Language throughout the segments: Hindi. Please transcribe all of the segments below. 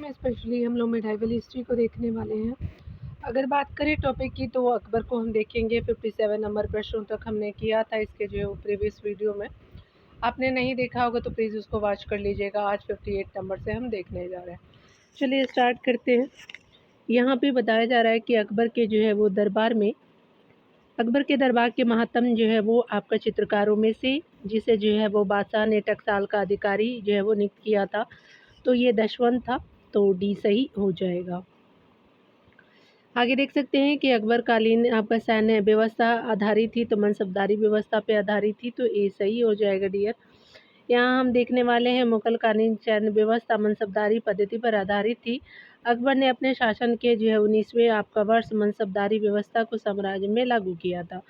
में स्पेशली हम लोग मिडाइवल हिस्ट्री को देखने वाले हैं। अगर बात करें टॉपिक की तो अकबर को हम देखेंगे। 57 नंबर प्रश्नों तक हमने किया था इसके जो प्रीवियस वीडियो में। आपने नहीं देखा होगा तो प्लीज़ उसको वॉच कर लीजिएगा। आज 58 नंबर से हम देखने जा रहे हैं। चलिए स्टार्ट करते हैं। यहाँ पे बताया जा रहा है कि अकबर के जो है वो दरबार में, अकबर के दरबार के महात्म जो है वो आपका चित्रकारों में से जिसे जो है वो बादशाह ने टकसाल का अधिकारी जो है वो नियुक्त किया था, तो ये दशवंत था, तो डी सही हो जाएगा। आगे देख सकते हैं कि अकबर कालीन आपका सैन्य व्यवस्था आधारित थी, तो मनसबदारी व्यवस्था पे आधारित थी, तो ए सही हो जाएगा डियर। यहाँ हम देखने वाले हैं मुगल कालीन सैन्य व्यवस्था मनसबदारी पद्धति पर आधारित थी। अकबर ने अपने शासन के जो है 19वें आपका वर्ष मनसबदारी व्यवस्था को साम्राज्य में लागू किया था।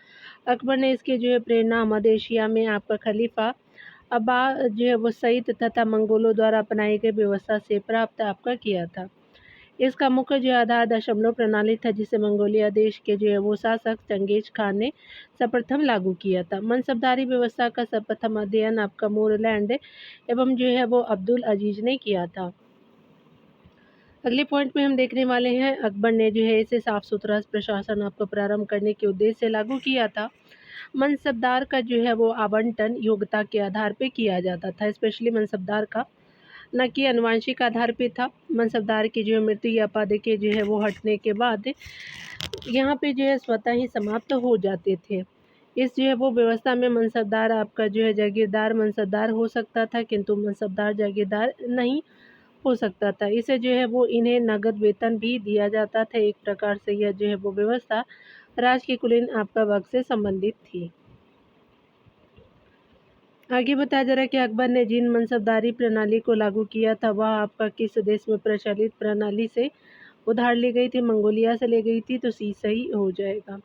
अकबर ने इसके जो है प्रेरणा मध्य एशिया में आपका खलीफा अब्बा जो है वो सईद तथा मंगोलों द्वारा अपनाई गई व्यवस्था से प्राप्त आपका किया था। इसका मुख्य जो आधार दशमलव प्रणाली था, जिसे मंगोलिया देश के जो है वो शासक चंगेज खान ने सर्वप्रथम लागू किया था। मनसबदारी व्यवस्था का सर्वप्रथम अध्ययन आपका मोरलैंड एवं जो है वो अब्दुल अजीज ने किया था। अगले पॉइंट में हम देखने वाले हैं, अकबर ने जो है इसे साफ सुथरा प्रशासन आपको प्रारंभ करने के उद्देश्य से लागू किया था। मनसबदार का जो है वो आवंटन योग्यता के आधार पर किया जाता था, स्पेशली मनसबदार का, न कि अनुवांशिक आधार पे था। मनसबदार की जो मृत्यु या पद के जो है वो हटने के बाद यहाँ पे जो है स्वतः ही समाप्त हो जाते थे। इस जो है वो व्यवस्था में मनसबदार आपका जो है जागीरदार मनसबदार हो सकता था, किंतु मनसबदार जागीरदार नहीं हो सकता था। इसे जो है वो इन्हें नगद वेतन भी दिया जाता था। एक प्रकार से यह जो है वो व्यवस्था राज के कुलीन आपका वर्ग से संबंधित थी। आगे बताया जा रहा है कि अकबर ने जिन मनसबदारी प्रणाली को लागू किया था वह आपका किस देश में प्रचलित प्रणाली से उधार ली गई थी? मंगोलिया से ली गई थी, तो सी सही हो जाएगा।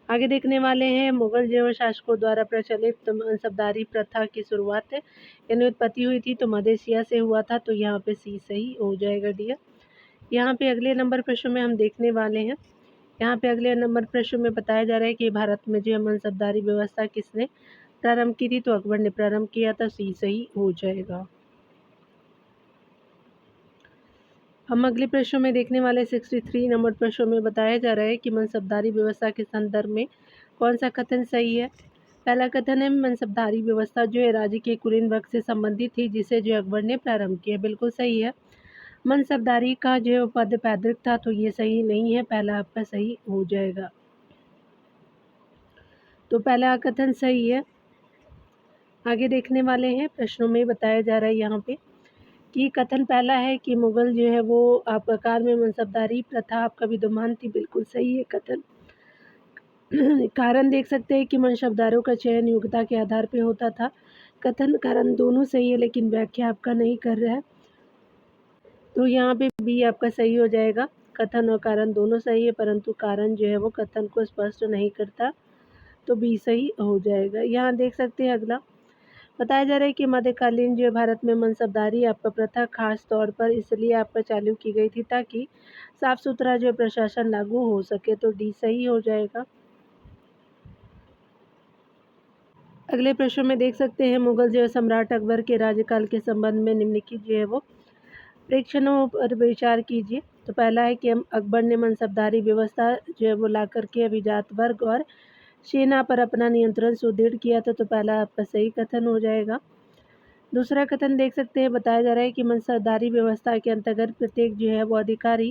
आगे देखने वाले हैं, मुगल जो शासकों द्वारा प्रचलित मनसबदारी प्रथा की शुरुआत यानी उत्पत्ति हुई थी, तो मध्य एशिया से हुआ था, तो यहाँ पे सी सही हो जाएगा डियर। यहाँ पे अगले नंबर प्रश्न में हम देखने वाले हैं। यहाँ पे अगले नंबर प्रश्न में बताया जा रहा है कि भारत में जो है मनसबदारी व्यवस्था किसने प्रारंभ की थी? तो अकबर ने प्रारंभ किया था, सी सही हो जाएगा। हम अगले प्रश्न में देखने वाले 63 नंबर प्रश्न में बताया जा रहा है कि मनसबदारी व्यवस्था के संदर्भ में कौन सा कथन सही है? पहला कथन है, मनसबदारी व्यवस्था जो है राज्य के कुलीन वर्ग से संबंधित थी, जिसे जो अकबर ने प्रारंभ किया, बिल्कुल सही है। मनसबदारी का जो पद पैतृक था, तो ये सही नहीं है, पहला आपका सही हो जाएगा। तो पहला कथन सही है। आगे देखने वाले हैं, प्रश्नों में बताया जा रहा है यहाँ पे कि कथन पहला है कि मुगल जो है वो आपका काल में मनसबदारी प्रथा आपका विद्यमान थी, बिल्कुल सही है कथन। कारण देख सकते हैं कि मनसबदारों का चयन योग्यता के आधार पे होता था। कथन कारण दोनों सही है, लेकिन व्याख्या आपका नहीं कर रहा है, तो यहाँ पे बी आपका सही हो जाएगा। कथन और कारण दोनों सही है, परंतु कारण जो है वो कथन को स्पष्ट नहीं करता, तो बी सही हो जाएगा। यहाँ देख सकते हैं अगला बताया जा रहा है कि मध्यकालीन जो भारत में मनसबदारी आपका प्रथा खास तौर पर इसलिए आपका चालू की गई थी ताकि साफ सुथरा जो प्रशासन लागू हो सके, तो डी सही हो जाएगा। अगले प्रश्न में देख सकते हैं, मुगल जो है सम्राट अकबर के राज्यकाल के संबंध में निम्नलिखित जो है वो प्रेक्षणों पर विचार कीजिए। तो पहला है कि अकबर ने मनसबदारी व्यवस्था जो है वो ला करके अभिजात वर्ग और सेना पर अपना नियंत्रण सुदृढ़ किया था, तो पहला आपका सही कथन हो जाएगा। दूसरा कथन देख सकते हैं, बताया जा रहा है कि मनसबदारी व्यवस्था के अंतर्गत प्रत्येक जो है वो अधिकारी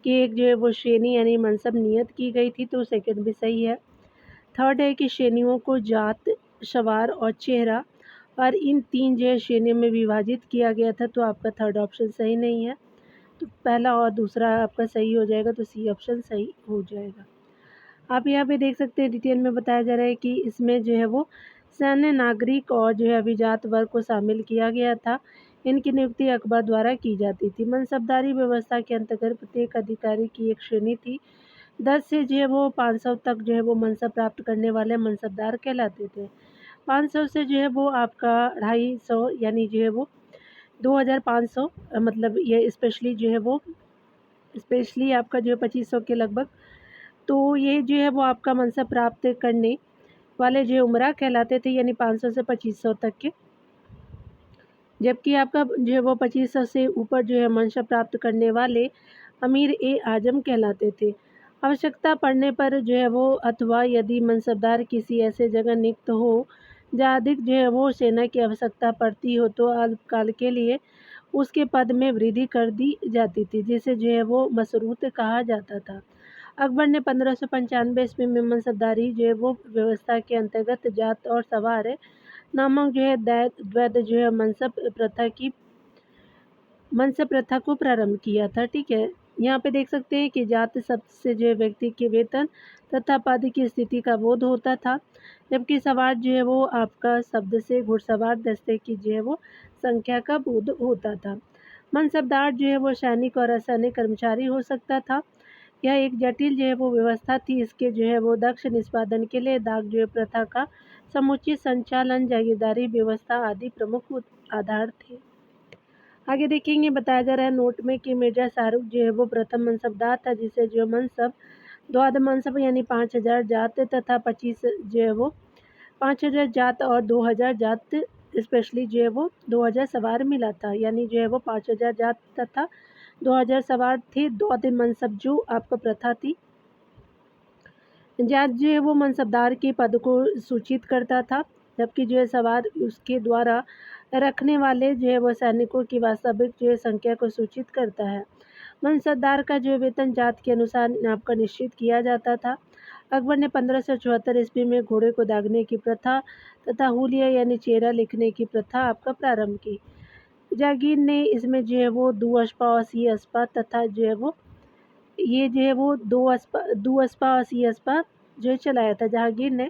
की एक जो है वो श्रेणी यानी मनसब नियत की गई थी, तो सेकंड भी सही है। थर्ड है कि श्रेणियों को जात, सवार और चेहरा और इन तीन जो है श्रेणियों में विभाजित किया गया था, तो आपका थर्ड ऑप्शन सही नहीं है, तो पहला और दूसरा आपका सही हो जाएगा, तो सी ऑप्शन सही हो जाएगा। आप यहाँ पे देख सकते हैं डिटेल में बताया जा रहा है कि इसमें जो है वो सैन्य, नागरिक और जो है अभिजात वर्ग को शामिल किया गया था। इनकी नियुक्ति अकबर द्वारा की जाती थी। मनसबदारी व्यवस्था के अंतर्गत प्रत्येक अधिकारी की एक श्रेणी थी। 10 से जो है वो 500 तक जो है वो मनसब प्राप्त करने वाले मनसबदार कहलाते थे। 500 से जो है वो आपका 250 यानी जो है वो 2500 मतलब ये स्पेशली जो है वो स्पेशली आपका जो है 2500 के लगभग, तो ये जो है वो आपका मनसब प्राप्त करने वाले जो उमरा कहलाते थे, यानी 500 से 2500 तक के जबकि आपका जो है वो 2500 से ऊपर जो है मंशा प्राप्त करने वाले अमीर-ए-आज़म कहलाते थे। आवश्यकता पड़ने पर जो है वो अथवा यदि मनसबदार किसी ऐसे जगह नियुक्त हो जहाँ अधिक जो है वो सेना की आवश्यकता पड़ती हो तो अल्पकाल के लिए उसके पद में वृद्धि कर दी जाती थी, जिसे जो है वो मसरूत कहा जाता था। अकबर ने 1595 ईस्वी में मनसबदारी जो है वो व्यवस्था के अंतर्गत जात और सवार नामक जो है द्वैध जो है मनसब प्रथा को प्रारंभ किया था। ठीक है, यहाँ पे देख सकते हैं कि जात शब्द से जो है व्यक्ति के वेतन तथा पद की स्थिति का बोध होता था, जबकि सवार जो है वो आपका शब्द से घुड़सवार दस्ते की जो है वो संख्या का बोध होता था। मनसबदार जो है वो सैनिक और असैनिक कर्मचारी हो सकता था। यह एक जटिल जो है वो व्यवस्था थी। इसके जो है वो दक्ष निष्पादन के लिए डाक जो है प्रथा का समुचित संचालन, जागीरदारी व्यवस्था आदि प्रमुख आधार थे। आगे देखेंगे, बताया जा रहा है नोट में कि मिर्जा शाहरुख जो है वो प्रथम मनसबदार था, जिसे जो मनसब द्वाद मनसब यानी 5000 जात तथा 25 जो है वो 5000 जात और 2000 जात स्पेशली जो है वो 2000 सवार मिला था, यानी जो है वो 5000 जात तथा 2000 सवार थे। द्वाद मनसब जो आपका प्रथा थी, जात जो है वो मनसबदार के पद को सूचित करता था, जबकि जो है सवार उसके द्वारा रखने वाले जो है वो सैनिकों की वास्तविक जो है संख्या को सूचित करता है। मनसबदार का जो वेतन जात के अनुसार आपका निश्चित किया जाता था। अकबर ने 1574 ईस्वी में घोड़े को दागने की प्रथा तथा हुलिया यानी चेहरा लिखने की प्रथा आपका प्रारंभ की। जागीर ने इसमें जो है वो दो अस्पा और सी अस्पा तथा जो है वो ये जो है वो दो अस्पा और सी अस्पा जो है चलाया था। जहांगीर ने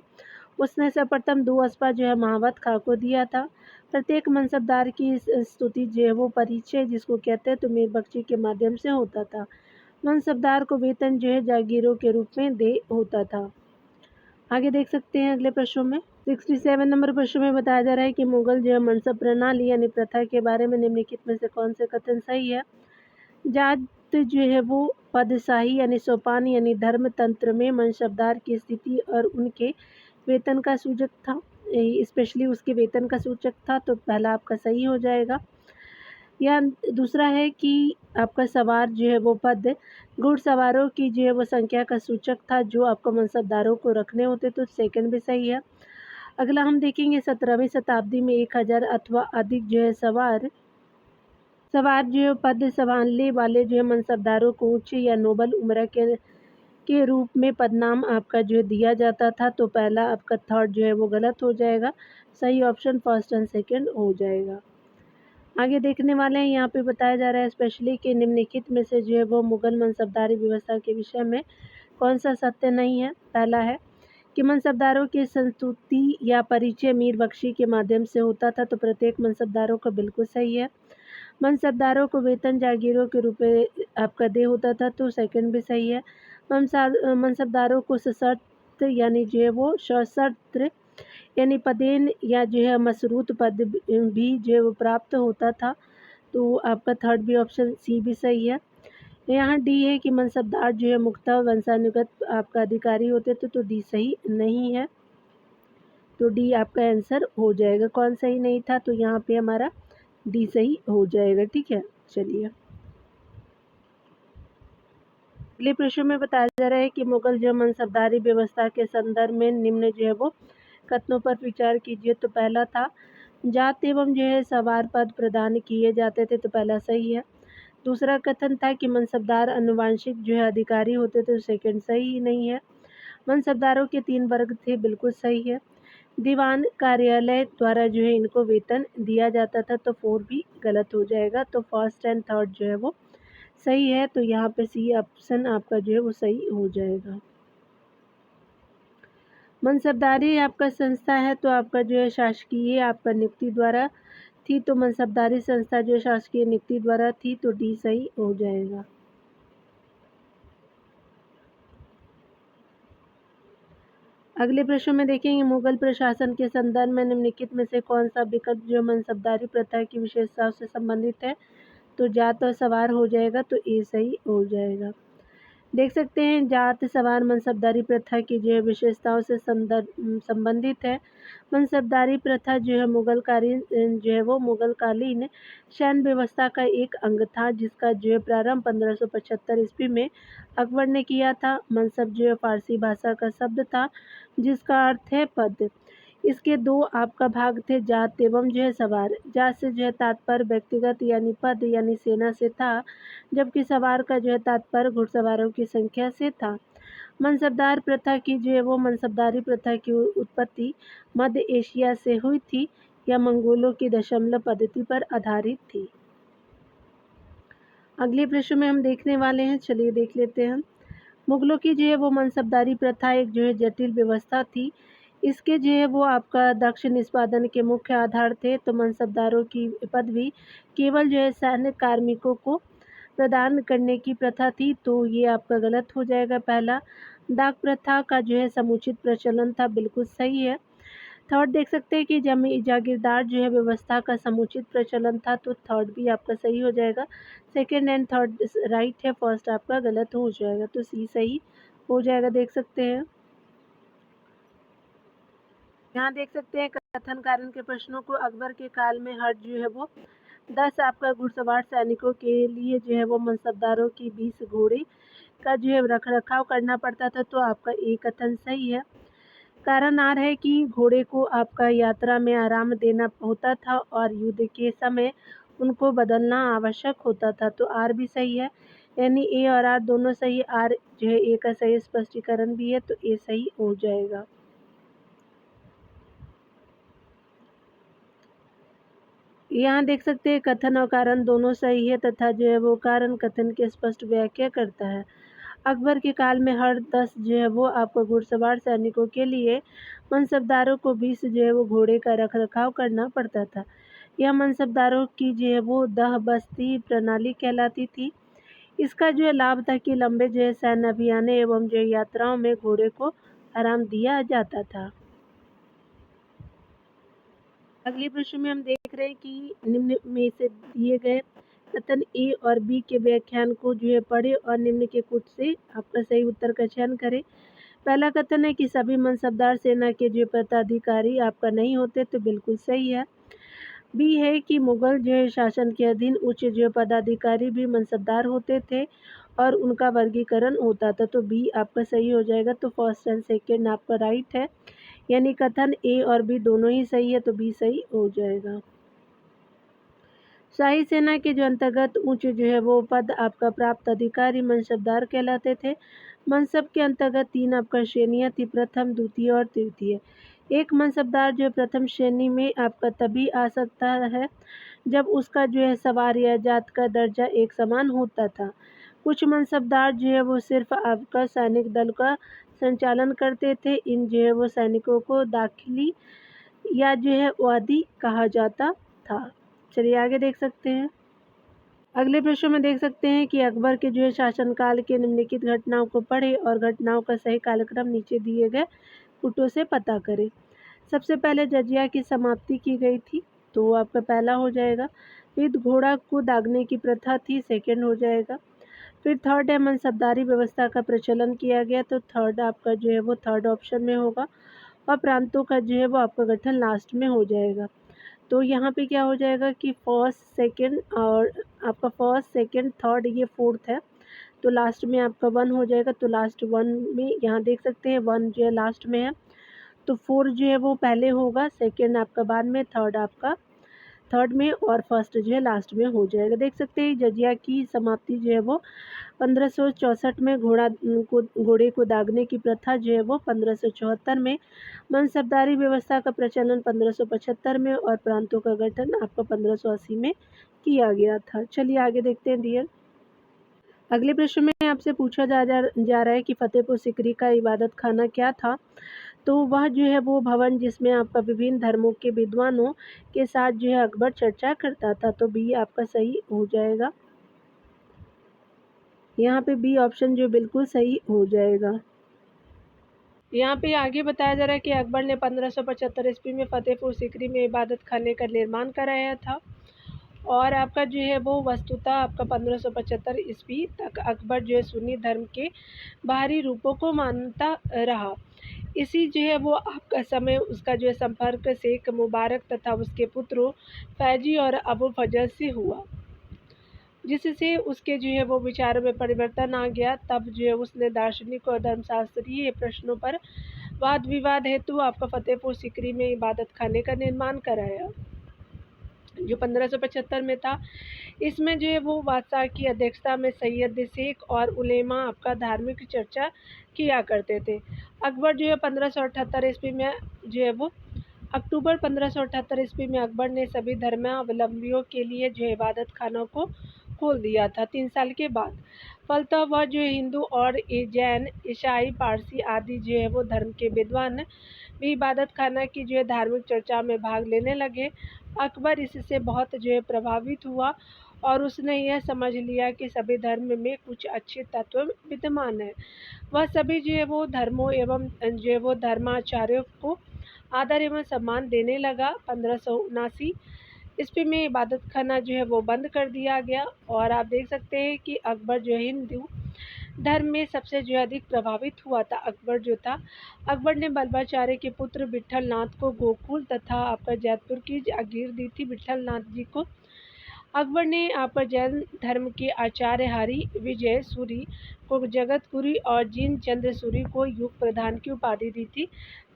उसने सर्वप्रथम 2 अस्पा जो है महावत खां को दिया था। प्रत्येक मनसबदार की स्तुति जो है वो परिचय जिसको कहते हैं तो मीर बख्शी के माध्यम से होता था। मनसबदार को वेतन जो है जागीरों के रूप में दे होता था। आगे देख सकते हैं अगले प्रश्नों में 67 नंबर प्रश्न में बताया जा रहा है कि मुगल जो है मनसब प्रणाली यानी प्रथा के बारे में निम्नलिखित में से कौन से कथन सही है। जात जो है वो पदशाही यानी सोपान यानी धर्म तंत्र में मनसबदार की स्थिति और उनके वेतन का सूचक था, स्पेशली उसके वेतन का सूचक था, तो पहला आपका सही हो जाएगा। या दूसरा है कि आपका सवार जो है वो पद घुड़सवारों की जो है वो संख्या का सूचक था जो आपको मनसबदारों को रखने होते, तो सेकंड भी सही है। अगला हम देखेंगे 17वीं शताब्दी में 1000 अथवा अधिक जो है सवार जो है पद संभालने वाले जो है मनसबदारों को उच्च या नोबल उम्र के रूप में पदनाम आपका जो है दिया जाता था, तो पहला आपका थर्ड जो है वो गलत हो जाएगा। सही ऑप्शन फर्स्ट एंड सेकंड हो जाएगा। आगे देखने वाले हैं, यहाँ पे बताया जा रहा है स्पेशली कि निम्नलिखित में से जो है वो मुगल मनसबदारी व्यवस्था के विषय में कौन सा सत्य नहीं है। पहला है कि मनसबदारों की संस्तुति या परिचय मीर बख्शी के माध्यम से होता था, तो प्रत्येक मनसबदारों को बिल्कुल सही है। मनसबदारों को वेतन जागीरों के रूप में आपका दे होता था, तो सेकंड भी सही है। मनसबदारों को सशर्त यानी जो है वो सशस्त्र यानी पदेन या जो है मसरूत पद भी जो है वो प्राप्त होता था, तो आपका थर्ड भी ऑप्शन सी भी सही है। यहाँ डी है कि मनसबदार जो है मुख्तः वंशानुगत आपका अधिकारी होते थे, तो डी सही नहीं है, तो डी आपका आंसर हो जाएगा। कौन सही नहीं था, तो यहाँ पे हमारा डी सही हो जाएगा। ठीक है, चलिए अगले प्रश्न में बताया जा रहा है कि मुगल जो मनसबदारी व्यवस्था के संदर्भ में निम्न जो है वो कथनों पर विचार कीजिए। तो पहला था जात एवं जो है सवार पद प्रदान किए जाते थे, तो पहला सही है। दूसरा कथन था कि मनसबदार आनुवांशिक जो है अधिकारी होते थे, तो सेकंड सही नहीं है। मनसबदारों के 3 वर्ग थे, बिल्कुल सही है। दीवान कार्यालय द्वारा जो है इनको वेतन दिया जाता था, तो 4 भी गलत हो जाएगा, तो फर्स्ट एंड थर्ड जो है वो सही है, तो यहाँ पे सी ऑप्शन आपका जो है वो सही हो जाएगा। मनसबदारी आपका संस्था है, तो आपका जो है शासकीय आपका नियुक्ति द्वारा थी, तो मनसबदारी संस्था जो शासकीय नियुक्ति द्वारा थी, तो डी सही हो जाएगा। अगले प्रश्न में देखेंगे मुगल प्रशासन के संदर्भ में निम्नलिखित में से कौन सा विकल्प जो मनसबदारी प्रथा की विशेषताओं से संबंधित है, तो जात और सवार हो जाएगा, तो ए सही हो जाएगा। देख सकते हैं जात सवार मनसबदारी प्रथा की जो है विशेषताओं से संबंधित है। मनसबदारी प्रथा जो है मुगलकालीन सैन्य व्यवस्था का एक अंग था, जिसका जो है प्रारंभ 1575 ईस्वी में अकबर ने किया था। मनसब जो है फारसी भाषा का शब्द था, जिसका अर्थ है पद। इसके दो आपका भाग थे, जात एवं जो है सवार। जात से जो है तात्पर्य व्यक्तिगत यानी पद यानी सेना से था, जबकि सवार का जो है तात्पर्य घुड़सवारों की संख्या से था। मनसबदार प्रथा की जो है वो मनसबदारी प्रथा की उत्पत्ति मध्य एशिया से हुई थी। यह मंगोलों की दशमलव पद्धति पर आधारित थी। अगले प्रश्न में हम देखने वाले हैं, चलिए देख लेते हैं। मुगलों की जो है वो मनसबदारी प्रथा एक जो है जटिल व्यवस्था थी। इसके जो है वो आपका दक्ष निष्पादन के मुख्य आधार थे। तो मनसबदारों की पदवी केवल जो है सैन्य कार्मिकों को प्रदान करने की प्रथा थी, तो ये आपका गलत हो जाएगा। पहला, डाक प्रथा का जो है समुचित प्रचलन था, बिल्कुल सही है। थर्ड देख सकते हैं कि जागीरदार जो है व्यवस्था का समुचित प्रचलन था, तो थर्ड भी आपका सही हो जाएगा। सेकेंड एंड थर्ड राइट है, फर्स्ट आपका गलत हो जाएगा, तो सी सही हो जाएगा। देख सकते हैं, यहाँ देख सकते हैं कथन कारण के प्रश्नों को। अकबर के काल में हर जो है वो 10 आपका घुड़सवार सैनिकों के लिए जो है वो मनसबदारों की 20 घोड़े का जो है रख रखाव करना पड़ता था, तो आपका एक कथन सही है। कारण आर है कि घोड़े को आपका यात्रा में आराम देना होता था और युद्ध के समय उनको बदलना आवश्यक होता था, तो आर भी सही है। यानी ए और आर दोनों सही, आर जो है ए का सही स्पष्टीकरण भी है, तो ए सही हो जाएगा। यहाँ देख सकते हैं कथन और कारण दोनों सही है तथा जो है वो कारण कथन की स्पष्ट व्याख्या करता है। अकबर के काल में हर 10 जो है वो आपको घुड़सवार सैनिकों के लिए मनसबदारों को 20 जो है वो घोड़े का रख रखाव करना पड़ता था। यह मनसबदारों की जो है वो दह बस्ती प्रणाली कहलाती थी। इसका जो है लाभ था कि लंबे जो है सैन्य अभियानों एवं जो है यात्राओं में घोड़े को आराम दिया जाता था। अगले प्रश्न में हम देख रहे हैं कि निम्न में से दिए गए कथन ए और बी के व्याख्यान को जो है पढ़े और निम्न के कुछ से आपका सही उत्तर का चयन करें। पहला कथन है कि सभी मनसबदार सेना के जो पदाधिकारी आपका नहीं होते, तो बिल्कुल सही है। बी है कि मुगल जो है शासन के अधीन उच्च जो पदाधिकारी भी मनसबदार होते थे और उनका वर्गीकरण होता था, तो बी आपका सही हो जाएगा। तो फर्स्ट एंड सेकेंड आपका राइट है, यानी कथन ए और बी दोनों ही सही है, तो बी सही हो जाएगा। शाही सेना के जो अंतर्गत उच्च जो है वो पद आपका प्राप्त अधिकारी मनसबदार कहलाते थे। मनसब के अंतर्गत 3 आपका श्रेणियाँ थी, प्रथम, द्वितीय और तृतीय। एक मनसबदार जो है प्रथम श्रेणी में आपका तभी आ सकता है जब उसका जो है सवार या जात का दर्जा एक समान होता था। कुछ मनसबदार जो है वो सिर्फ आपका सैनिक दल का संचालन करते थे। इन जो है वो सैनिकों को दाखिली या जो है वादी कहा जाता था। चलिए आगे देख सकते हैं। अगले प्रश्न में देख सकते हैं कि अकबर के जो है शासनकाल के निम्नलिखित घटनाओं को पढ़े और घटनाओं का सही कालक्रम नीचे दिए गए पुटों से पता करें। सबसे पहले जजिया की समाप्ति की गई थी, तो वो आपका पहला हो जाएगा। फिर घोड़ा को दागने की प्रथा थी, सेकेंड हो जाएगा। फिर थर्ड है मनसबदारी व्यवस्था का प्रचलन किया गया, तो थर्ड आपका जो है वो थर्ड ऑप्शन में होगा। और प्रांतों का जो है वो आपका गठन लास्ट में हो जाएगा। तो यहाँ पे क्या हो जाएगा कि फर्स्ट सेकंड और आपका फर्स्ट सेकंड थर्ड ये फोर्थ है, तो लास्ट में आपका 1 हो जाएगा। तो लास्ट 1 में यहाँ देख सकते हैं 1 जो है लास्ट में है, तो 4 जो है वो पहले होगा, सेकंड आपका बाद में, थर्ड आपका थर्ड में और फर्स्ट जो है लास्ट में हो जाएगा। देख सकते हैं जजिया की समाप्ति जो है वो 1564 में घोड़े को दागने की प्रथा जो है वो 1574 में, मनसबदारी व्यवस्था का प्रचलन 1575 में और प्रांतों का गठन आपका 1580 में किया गया था। चलिए आगे देखते हैं डियर। अगले प्रश्न में आपसे पूछा जा रहा है कि फतेहपुर सिकरी का इबादत खाना क्या था। तो वह जो है वो भवन जिसमें आपका विभिन्न धर्मों के विद्वानों के साथ जो है अकबर चर्चा करता था, तो बी आपका सही हो जाएगा। यहाँ पे बी ऑप्शन जो बिल्कुल सही हो जाएगा। यहाँ पे आगे बताया जा रहा है कि अकबर ने 1575 ईस्वी में फतेहपुर सिकरी में इबादत खाने का निर्माण कराया था और आपका जो है वो वस्तुतः आपका 1575 ईस्वी तक अकबर जो है सुन्नी धर्म के बाहरी रूपों को मानता रहा। इसी जो है वो आपका समय उसका जो है संपर्क शेख मुबारक तथा उसके पुत्रों फैजी और अबुल फजल से हुआ, जिससे उसके जो है वो विचारों में परिवर्तन आ गया। तब जो है उसने दार्शनिक और धर्मशास्त्रीय प्रश्नों पर वाद विवाद हेतु आपका फतेहपुर सीकरी में इबादत खाने का निर्माण कराया, जो 1575 में था। इसमें जो है वो बादशाह की अध्यक्षता में सैयद शेख और उलेमा आपका धार्मिक चर्चा किया करते थे। अकबर जो है 1578 ईस्वी में जो है वो अक्टूबर 1578 ईस्वी में अकबर ने सभी धर्मावलंबियों के लिए जो इबादत खानों को खोल दिया था। 3 साल के बाद फलतः वह जो हिंदू और जैन, ईसाई, पारसी आदि जो है वो धर्म के विद्वान भी इबादत खाना की जो है धार्मिक चर्चा में भाग लेने लगे। अकबर इससे बहुत जो है प्रभावित हुआ और उसने यह समझ लिया कि सभी धर्म में कुछ अच्छे तत्व विद्यमान है। वह सभी जो है वो धर्मों एवं जो है वो धर्माचार्यों को आदर एवं सम्मान देने लगा। 1579 ईस्वी में इबादत खाना जो है वो बंद कर दिया गया। और आप देख सकते हैं कि अकबर जो है हिंदू धर्म में सबसे जो अधिक प्रभावित हुआ था। अकबर ने बल्बाचार्य के पुत्र विठल नाथ को गोकुल तथा आपका जयपुर की जागीर दी थी। विठल नाथ जी को अकबर ने आपका जैन धर्म के आचार्य हरि विजय सूरी को जगत गुरु और जीन चंद्र सूरी को युग प्रधान की उपाधि दी थी।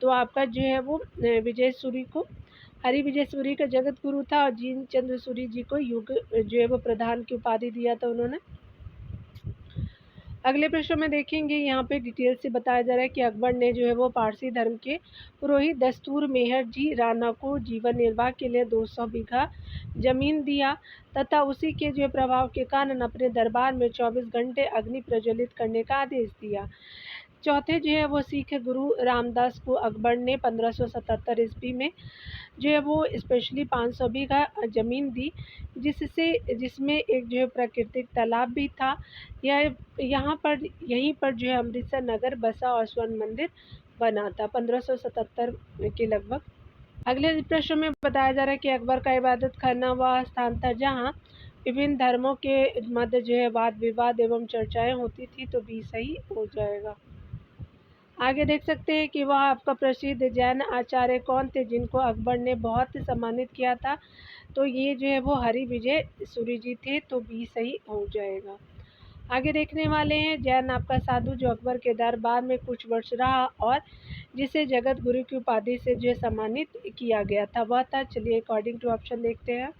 तो आपका जो है वो विजय सूरी को हरि विजय सूरी का जगत गुरु था और जीन चंद्र सूरी जी को युग जो है वो प्रधान की उपाधि दिया था उन्होंने। अगले प्रश्न में देखेंगे, यहाँ पे डिटेल से बताया जा रहा है कि अकबर ने जो है वो पारसी धर्म के पुरोहित दस्तूर मेहर जी राणा को जीवन निर्वाह के लिए 200 बीघा जमीन दिया तथा उसी के जो प्रभाव के कारण अपने दरबार में 24 घंटे अग्नि प्रज्वलित करने का आदेश दिया। चौथे जो है वो सिख गुरु रामदास को अकबर ने 1577 ईस्वी में जो है वो स्पेशली 500 बीघा ज़मीन दी, जिसमें एक जो है प्राकृतिक तालाब भी था। यहीं पर जो है अमृतसर नगर बसा और स्वर्ण मंदिर बना था 1577 के लगभग। अगले प्रश्न में बताया जा रहा है कि अकबर का इबादत खाना वह स्थान था जहाँ विभिन्न धर्मों के मध्य जो है वाद विवाद एवं चर्चाएं होती थी। तो भी सही हो जाएगा। आगे देख सकते हैं कि वह आपका प्रसिद्ध जैन आचार्य कौन थे जिनको अकबर ने बहुत सम्मानित किया था। तो ये जो है वो हरि विजय सूरी जी थे। तो भी सही हो जाएगा। आगे देखने वाले हैं जैन आपका साधु जो अकबर के दरबार में कुछ वर्ष रहा और जिसे जगत गुरु की उपाधि से जो सम्मानित किया गया था वह था, चलिए अकॉर्डिंग टू ऑप्शन देखते हैं।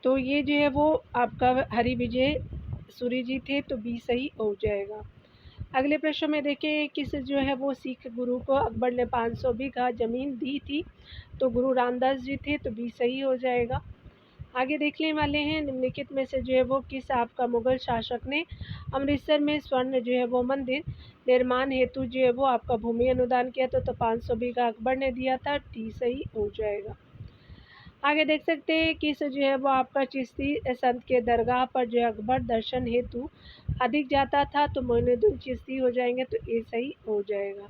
तो ये जो है वो आपका हरि विजय सूरी जी थे। तो भी सही हो जाएगा। अगले प्रश्न में देखें किस जो है वो सिख गुरु को अकबर ने 500 बीघा जमीन दी थी। तो गुरु रामदास जी थे। तो भी सही हो जाएगा। आगे देखने वाले हैं निम्नलिखित में से जो है वो किस आपका मुगल शासक ने अमृतसर में स्वर्ण जो है वो मंदिर निर्माण हेतु जो है वो आपका भूमि अनुदान किया था। तो 500 बीघा अकबर ने दिया था। टी सही हो जाएगा। आगे देख सकते हैं किस जो है वो आपका चिश्ती संत के दरगाह पर जो है अकबर दर्शन हेतु अधिक जाता था। तो मोइनुद्दीन चिश्ती हो जाएंगे। तो ये सही हो जाएगा।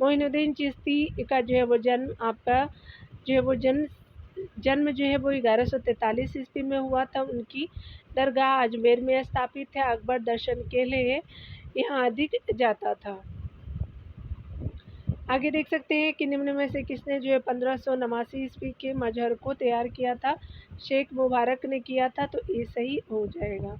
मोइनुद्दीन चिश्ती का जो है वो जन्म आपका जो है वो जन्म जो है वो 1143 ईस्वी में हुआ था। उनकी दरगाह अजमेर में स्थापित है। अकबर दर्शन के लिए यहाँ अधिक जाता था। आगे देख सकते हैं कि निम्न में से किसने जो है 1589 ईस्वी के मजहर को तैयार किया था। शेख मुबारक ने किया था। तो ये सही हो जाएगा।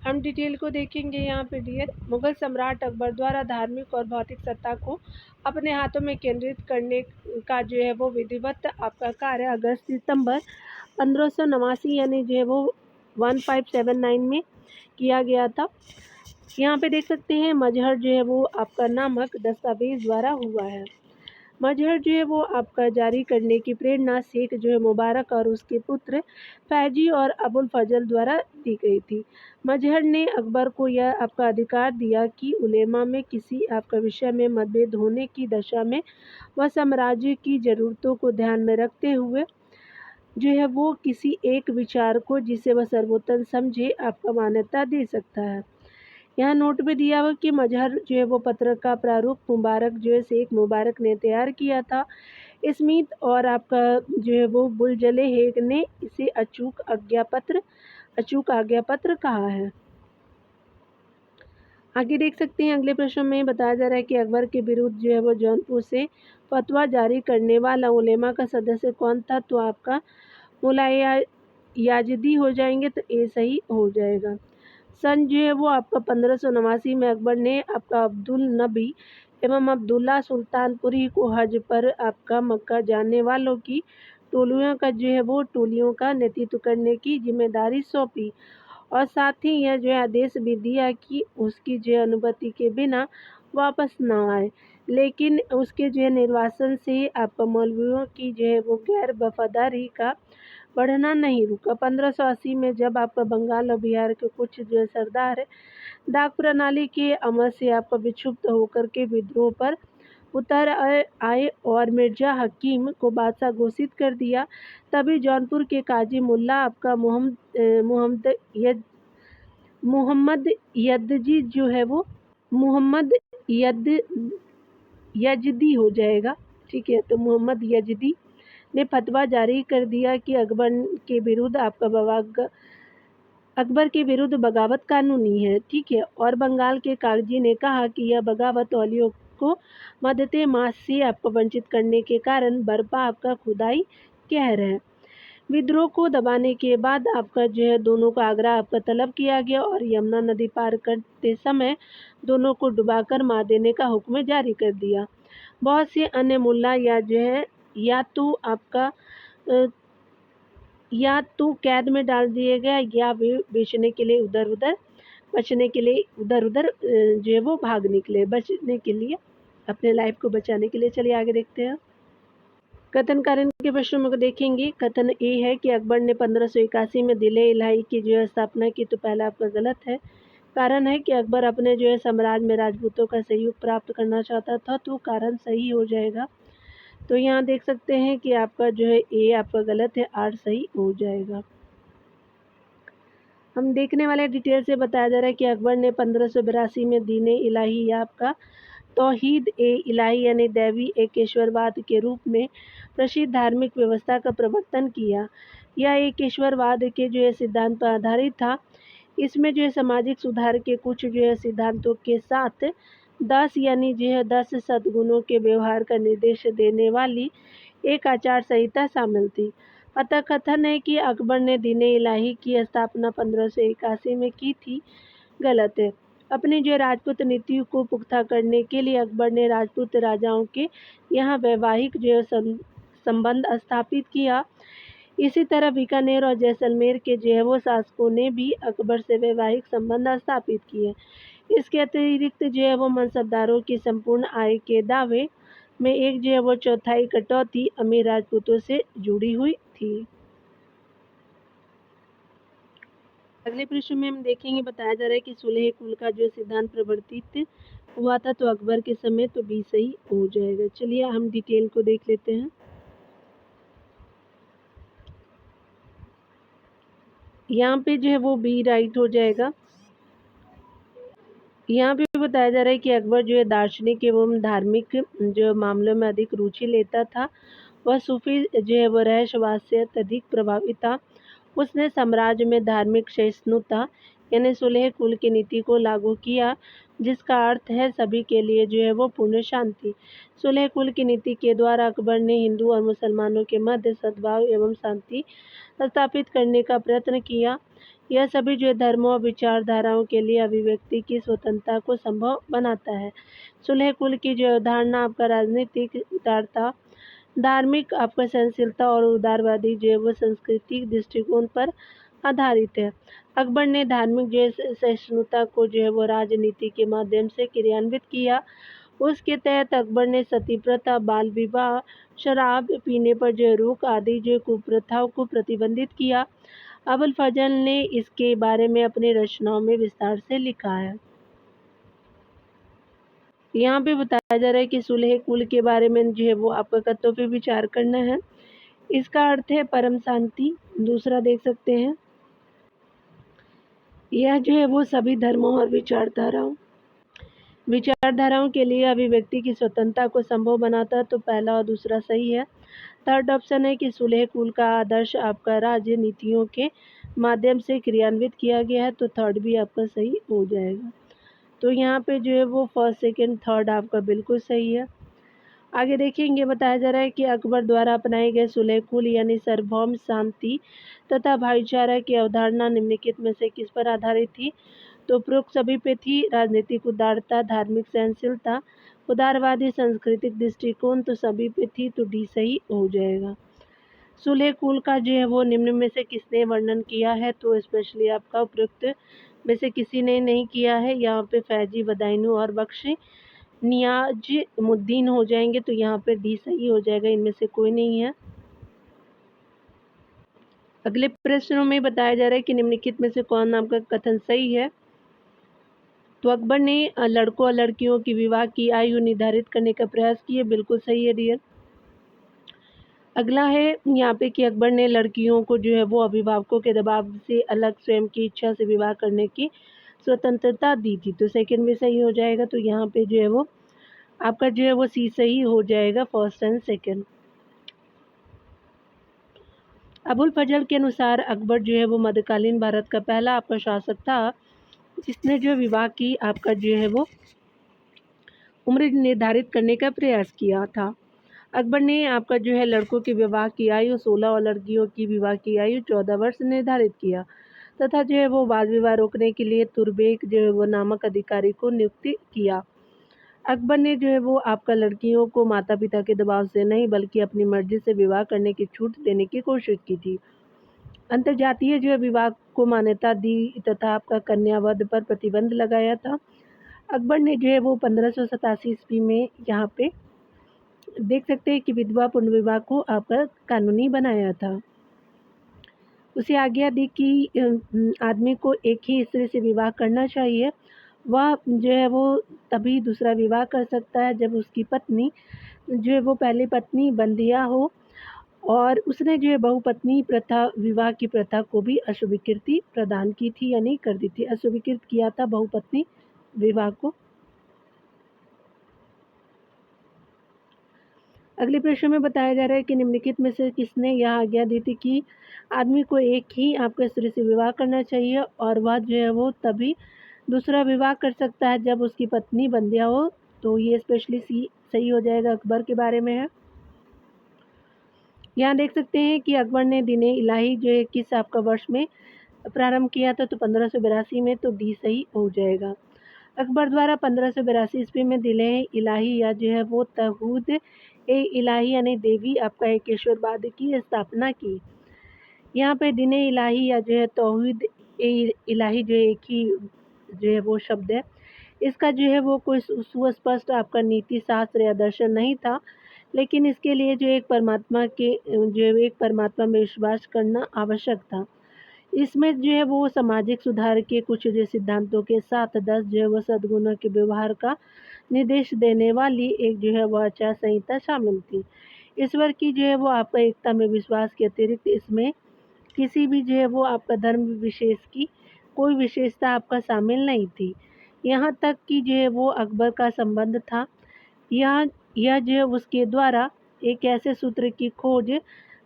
हम डिटेल को देखेंगे यहाँ पे डियर। मुगल सम्राट अकबर द्वारा धार्मिक और भौतिक सत्ता को अपने हाथों में केंद्रित करने का जो है वो विधिवत आपका कार्य अगस्त सितंबर 1589 यानी जो है वो 1579 में किया गया था। यहाँ पे देख सकते हैं मजहर जो है वो आपका नामक दस्तावेज द्वारा हुआ है। मजहर जो है वो आपका जारी करने की प्रेरणा शेख जो है मुबारक और उसके पुत्र फैजी और अबुल फजल द्वारा दी गई थी। मजहर ने अकबर को यह आपका अधिकार दिया कि उलेमा में किसी आपका विषय में मतभेद होने की दशा में वह साम्राज्य की ज़रूरतों को ध्यान में रखते हुए जो है वो किसी एक विचार को जिसे वह सर्वोत्तम समझे आपका मान्यता दे सकता है। यहाँ नोट में दिया हुआ कि मजहर जो है वो पत्र का प्रारूप मुबारक जो है शेख मुबारक ने तैयार किया था। स्मिथ और आपका जो है वो बुलजले हेग ने इसे अचूक आज्ञापत्र कहा है। आगे देख सकते हैं अगले प्रश्न में बताया जा रहा है कि अकबर के विरुद्ध जो है वो जौनपुर से फतवा जारी करने वाला उलेमा का सदस्य कौन था। तो आपका मुला याजिदी हो जाएंगे, तो ए सही हो जाएगा। सन जो है वो आपका 1589 में अकबर ने आपका अब्दुल नबी एवं अब्दुल्ला सुल्तानपुरी को हज पर आपका मक्का जाने वालों की टोलियों का नेतृत्व करने की जिम्मेदारी सौंपी और साथ ही यह जो है आदेश भी दिया कि उसकी जो है अनुमति के बिना वापस न आए। लेकिन उसके जो है निर्वासन से आपका मौलवियों की जो है वो गैर वफादारी का बढ़ना नहीं रुका। 1580 में जब आपका बंगाल और बिहार के कुछ जो है सरदार डाक प्रणाली के अमल से आपका विक्षुब्ध होकर के विद्रोह पर उतर आए और मिर्जा हकीम को बादशाह घोषित कर दिया। तभी जौनपुर के काजी मुल्ला आपका मोहम्मद यदजी जो है वो मोहम्मद यजदी हो जाएगा। ठीक है, तो मोहम्मद यजदी ने फतवा जारी कर दिया कि अकबर के विरुद्ध बगावत कानूनी है। ठीक है, और बंगाल के कागजी ने कहा कि यह बगावत वालियों को मदते मास से आपको वंचित करने के कारण बर्पा आपका खुदाई कहर है। विद्रोह को दबाने के बाद आपका जो है दोनों का आगरा आपका तलब किया गया और यमुना नदी पार करते समय दोनों को डुबाकर मार देने का हुक्म जारी कर दिया। बहुत से अन्य मुल्ला या तो कैद में डाल दिए गए या वे बचने के लिए उधर उधर जो है वो भाग निकले, बचने के लिए, अपने लाइफ को बचाने के लिए। चलिए आगे देखते हैं। कथन कारण के प्रश्नों को देखेंगे। कथन ए है कि अकबर ने 1581 में दिले इलाही की जो है स्थापना की, तो पहला आपका गलत है। कारण है कि अकबर अपने जो है साम्राज्य में राजपूतों का सहयोग प्राप्त करना चाहता था, तो कारण सही हो जाएगा। तो यहाँ देख सकते हैं कि आपका जो है ए आपका गलत है, आर सही हो जाएगा। हम देखने वाले डिटेल से बताया जा रहा है कि अकबर ने 1582 में दीने इलाही या आपका तौहीद ए इलाही यानी दैवी एकेश्वरवाद के रूप में प्रसिद्ध धार्मिक व्यवस्था का प्रवर्तन किया। यह एक ईश्वरवाद के जो है सिद्धांत पर आधारित था। इसमें जो है सामाजिक सुधार के कुछ जो है सिद्धांतों के साथ 10 यानी जो है 10 सद्गुणों के व्यवहार का निर्देश देने वाली एक आचार संहिता शामिल थी। अतः कथन है कि अकबर ने दीने इलाही की स्थापना 1581 में की थी, गलत है। अपनी जो राजपूत नीति को पुख्ता करने के लिए अकबर ने राजपूत राजाओं के यहाँ वैवाहिक जो संबंध स्थापित किया। इसी तरह बीकानेर और जैसलमेर के जो है वो शासकों ने भी अकबर से वैवाहिक संबंध स्थापित किए। इसके अतिरिक्त जो है वो मनसबदारों की संपूर्ण आय के दावे में एक जो है वो चौथाई कटौती अमीर राजपूतों से जुड़ी हुई थी। अगले प्रश्न में हम देखेंगे, बताया जा रहा है कि सुलह कुल का जो सिद्धांत प्रवर्तित हुआ था, तो अकबर के समय, तो बी सही हो जाएगा। चलिए हम डिटेल को देख लेते हैं। यहाँ पे जो है वो बी राइट हो जाएगा। यहाँ पे बताया जा रहा है कि अकबर जो है दार्शनिक एवं धार्मिक जो मामलों में अधिक रुचि लेता था। वह सूफी जो है वह रहस्यवाद से अत्यधिक प्रभावित था। उसने साम्राज्य में धार्मिक सहिष्णुता यानी सुलह कुल की नीति को लागू किया, जिसका अर्थ है सभी के लिए जो है वो पूर्ण शांति। सुलह कुल की नीति के द्वारा अकबर ने हिंदू और मुसलमानों के मध्य सद्भाव एवं शांति स्थापित करने का प्रयत्न किया। यह सभी जो धर्मों और विचारधाराओं के लिए अभिव्यक्ति की स्वतंत्रता को संभव बनाता है। सुलह कुल की जो अवधारणा आपका राजनीतिक उदारता, धार्मिक आपका सहनशीलता और उदारवादी जो है वो सांस्कृतिक दृष्टिकोण पर आधारित है। अकबर ने धार्मिक जो सहिष्णुता को जो है वो राजनीति के माध्यम से क्रियान्वित किया। उसके तहत अकबर ने सती प्रथा, बाल विवाह, शराब पीने पर जो रोक आदि जो कुप्रथाओं को प्रतिबंधित किया। अबुल फजल ने इसके बारे में अपनी रचनाओं में विस्तार से लिखा है। यहाँ पे बताया जा रहा है कि सुलह कुल के बारे में जो है वो आपका कत्तों पे विचार करना है। इसका अर्थ है परम शांति। दूसरा देख सकते हैं, यह जो है वो सभी धर्मों और विचारधाराओं विचारधाराओं के लिए अभिव्यक्ति की स्वतंत्रता को संभव बनाता है, तो पहला और दूसरा सही है। थर्ड ऑप्शन है कि सुलह कुल का आदर्श आपका राज्य नीतियों के माध्यम से क्रियान्वित किया गया है, तो थर्ड भी आपका सही हो जाएगा। तो यहाँ पे जो है वो फर्स्ट सेकंड थर्ड आपका बिल्कुल सही है। आगे देखेंगे, बताया जा रहा है कि अकबर द्वारा अपनाए गए सुलह कुल यानी सार्वभौम शांति तथा भाईचारा की अवधारणा निम्नलिखित में से किस पर आधारित थी? तो उपरोक्त सभी पे थी। राजनीतिक उदारता, धार्मिक सहनशीलता, उदारवादी सांस्कृतिक दृष्टिकोण, तो सभी पे थी, तो डी सही हो जाएगा। सुलह कुल का जो है वो निम्न में से किसने वर्णन किया है? तो स्पेशली आपका उपयुक्त में से किसी ने नहीं किया है। यहाँ पे फैजी, बदायूं और बख्श नियाज़मुद्दीन हो जाएंगे, तो यहाँ पे डी सही हो जाएगा, इनमें से कोई नहीं है। अगले प्रश्नों में बताया जा रहा है कि निम्नलिखित में से कौन आपका कथन सही है? तो अकबर ने लड़कों और लड़कियों की विवाह की आयु निर्धारित करने का प्रयास किया, बिल्कुल सही है डियर। अगला है यहाँ पे कि अकबर ने लड़कियों को जो है वो अभिभावकों के दबाव से अलग स्वयं की इच्छा से विवाह करने की स्वतंत्रता दी थी, तो सेकंड भी सही हो जाएगा। तो यहाँ पे जो है वो आपका जो है वो सी सही हो जाएगा, फर्स्ट एंड सेकंड। अबुल फजल के अनुसार अकबर जो है वो मध्यकालीन भारत का पहला आपका शासक था जिसने जो विवाह की आपका जो है वो उम्र निर्धारित करने का प्रयास किया था। अकबर ने आपका जो है लड़कों की विवाह की आयु 16 और लड़कियों की विवाह की आयु 14 वर्ष निर्धारित किया तथा जो है वो बाल विवाह रोकने के लिए तुरबेक जो है वो नामक अधिकारी को नियुक्त किया। अकबर ने जो है वो आपका लड़कियों को माता पिता के दबाव से नहीं बल्कि अपनी मर्जी से विवाह करने की छूट देने की कोशिश की थी। अंतर्जातीय जो है विवाह को मान्यता दी तथा आपका कन्यावध पर प्रतिबंध लगाया था। अकबर ने जो है वो 1587 ईस्वी में यहाँ पे देख सकते हैं कि विधवा पुनर्विवाह को आपका कानूनी बनाया था। उसे आज्ञा दी कि आदमी को एक ही स्त्री से विवाह करना चाहिए। वह जो है वो तभी दूसरा विवाह कर सकता है जब उसकी पत्नी जो है वो पहली पत्नी बंधिया हो, और उसने जो है बहुपत्नी प्रथा विवाह की प्रथा को भी अस्वीकृति प्रदान की थी, यानी कर दी थी, अस्वीकृत किया था बहुपत्नी विवाह को। अगले प्रश्न में बताया जा रहा है कि निम्नलिखित में से किसने यह आज्ञा दी थी कि आदमी को एक ही आपके स्त्री से विवाह करना चाहिए और वह जो है वो तभी दूसरा विवाह कर सकता है जब उसकी पत्नी बंध्या हो, तो ये स्पेशली सी सही हो जाएगा, अकबर के बारे में है। यहाँ देख सकते हैं कि अकबर ने दीन इलाही जो है किस आपका वर्ष में प्रारंभ किया था, तो 1582 में, तो डी सही हो जाएगा। अकबर द्वारा 1582 ईस्वी में दिले इलाही या जो है वो तहूद ए इलाही यानी देवी आपका एकेश्वरवाद की स्थापना की। यहाँ पे दीन इलाही या जो है तौहीद ए इलाही जो है एक ही जो है वो शब्द है। इसका जो है वो कोई सुस्पष्ट आपका नीति शास्त्र या दर्शन नहीं था, लेकिन इसके लिए जो एक परमात्मा के जो है एक परमात्मा में विश्वास करना आवश्यक था। इसमें जो है वो सामाजिक सुधार के कुछ जो सिद्धांतों के साथ 10 जो है वो सद्गुणों के व्यवहार का निर्देश देने वाली एक जो है वो आचार संहिता शामिल थी। ईश्वर की जो है वो आपका एकता में विश्वास के अतिरिक्त इसमें किसी भी जो है वो आपका धर्म विशेष की कोई विशेषता आपका शामिल नहीं थी। यहाँ तक कि जो है वो अकबर का संबंध था, यह जो है उसके द्वारा एक ऐसे सूत्र की खोज